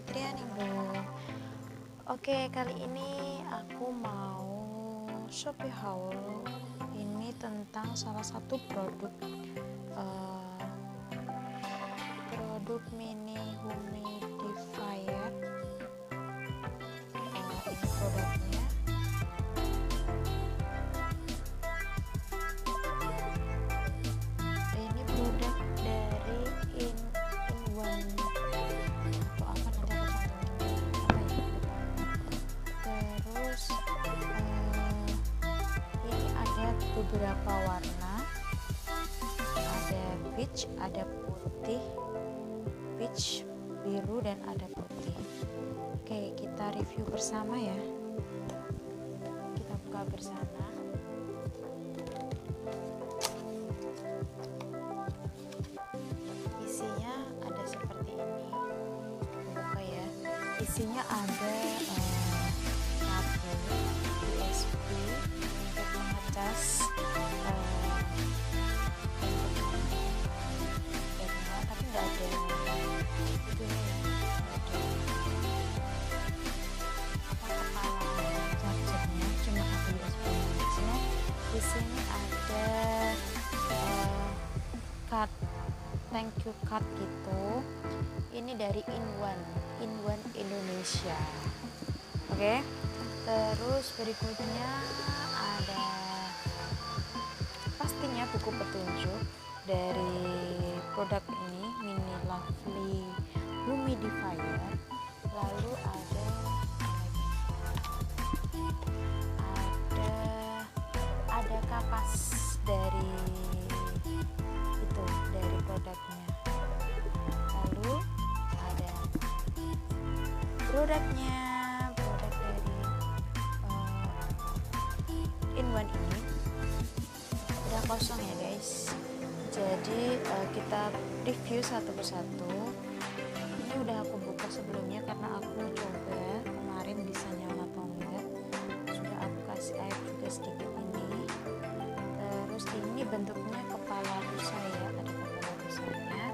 Trianingsih. Oke, kali ini aku mau Shopee haul. Ini tentang salah satu produk produk mini humidifier. Ini produknya. Ini produk dari In1 atau apa, nanti aku cantumin apa ya depan. Terus ini ada beberapa warna, ada peach, ada putih, peach, biru, dan ada putih. Oke, kita review bersama ya. Kita buka bersama. Isinya ada seperti ini. Buka ya. Isinya ada kabel USB untuk mengecas tapi nggak ada itu ya, kepala chargernya, cuma ada USB aja. Di sini ada card, thank you card gitu. Ini dari In1 Indonesia. Oke. Terus berikutnya ada pastinya buku petunjuk dari produk ini, Mini Lovely Humidifier. Lalu ada kapas dari itu, dari produknya. Lalu ada produknya, produk dari In1 ini udah kosong ya guys. Jadi kita review satu persatu. Ini udah aku buka sebelumnya karena aku coba kemarin bisa nyala atau enggak. Sudah aku kasih air juga sedikit ini. Terus ini bentuknya kepala busa ya, ada kepala busanya.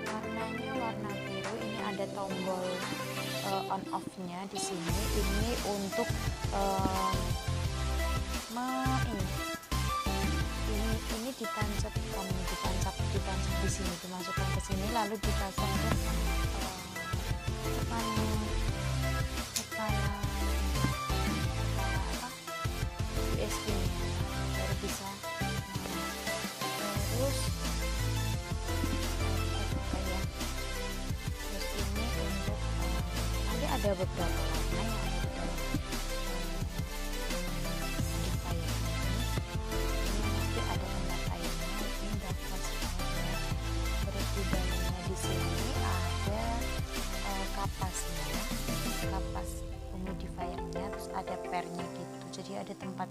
Warnanya warna biru. Ini ada tombol on off-nya di sini. Ini untuk ini ditancap di sini, dimasukkan ke sini, lalu dipasang ke USB nya baru bisa. Terus ini untuk nanti ada beberapa warna yang ada di dalam kapas humidifiernya, terus ada pernya gitu, jadi ada tempat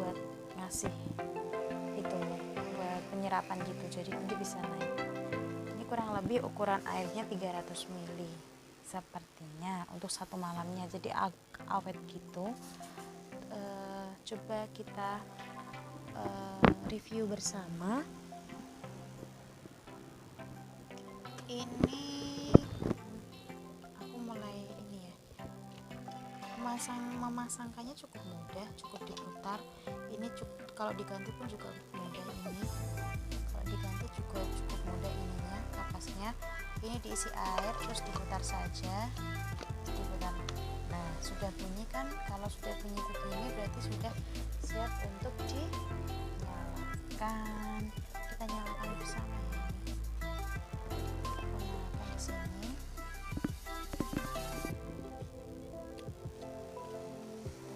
buat ngasih itu, buat penyerapan gitu, jadi nanti bisa naik. Ini kurang lebih ukuran airnya 300 ml sepertinya untuk satu malamnya, jadi awet gitu. Coba kita review bersama. Ini aku mulai ini ya, memasangkannya cukup mudah, cukup diputar. Ini kalau diganti pun juga mudah. Ini kalau diganti juga cukup mudah ininya, kapasnya. Ini diisi air terus diputar saja, diputar. Nah, sudah bunyi kan? Kalau sudah bunyi begini berarti sudah siap untuk dinyalakan. Kita nyalakan bersama ya. Sini.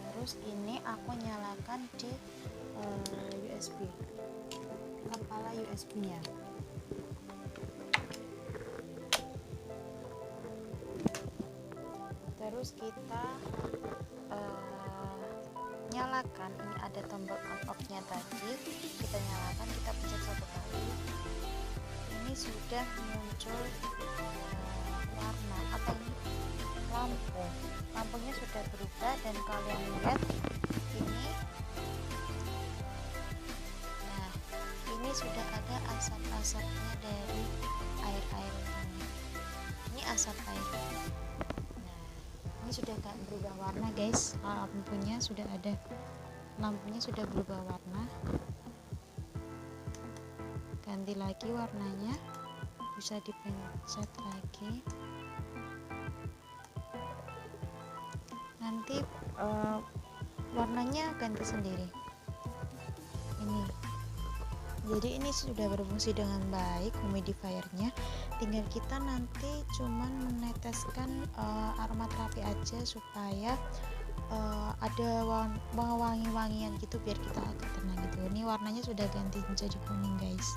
Terus ini aku nyalakan di USB, kepala USB nya. Terus kita nyalakan, ini ada tombol on off nya tadi, kita nyalakan, kita pencet satu kali. Ini sudah muncul warna apa ini, lampunya sudah berubah, dan kalian lihat ini, nah ini sudah ada asap-asapnya dari air ini asap air. Nah, ini sudah agak berubah warna guys. Lampunya sudah ada, lampunya sudah berubah warna. Ganti lagi warnanya, bisa dipencet lagi. Nanti warnanya ganti sendiri. Ini, jadi ini sudah berfungsi dengan baik humidifiernya. Tinggal kita nanti cuman meneteskan aromaterapi aja supaya ada wangi-wangian gitu biar kita agak tenang gitu. Ini warnanya sudah ganti menjadi kuning guys.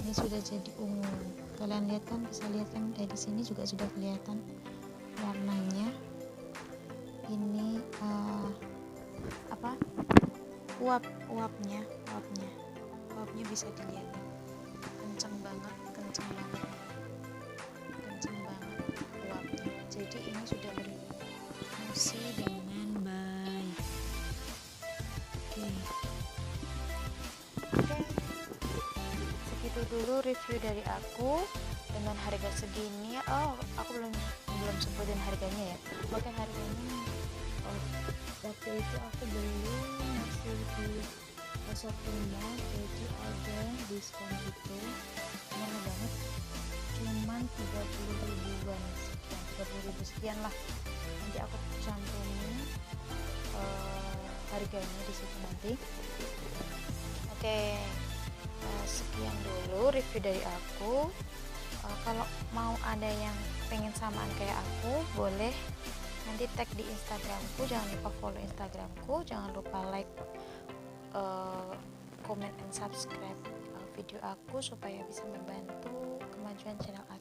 Ini sudah jadi ungu. Kalian lihat kan, bisa lihat kan dari sini juga sudah kelihatan warnanya. Ini uapnya bisa dilihat, kenceng banget uapnya. Jadi ini sudah berfungsi dengan baik. Oke. Segitu dulu review dari aku dengan harga segini. Aku belum sebutin harganya ya. Oke, harganya waktu itu aku beli masih di shopping mall, jadi ada diskon gitu, murah banget, cuman 30 ribuan sekian, 30 ribu sekian lah. Nanti aku cantumin harganya di situ nanti. Oke. Sekian dulu review dari aku. Kalau mau ada yang pengen samaan kayak aku, boleh nanti tag di Instagramku. Jangan lupa follow Instagramku, jangan lupa like, comment and subscribe video aku supaya bisa membantu kemajuan channel aku.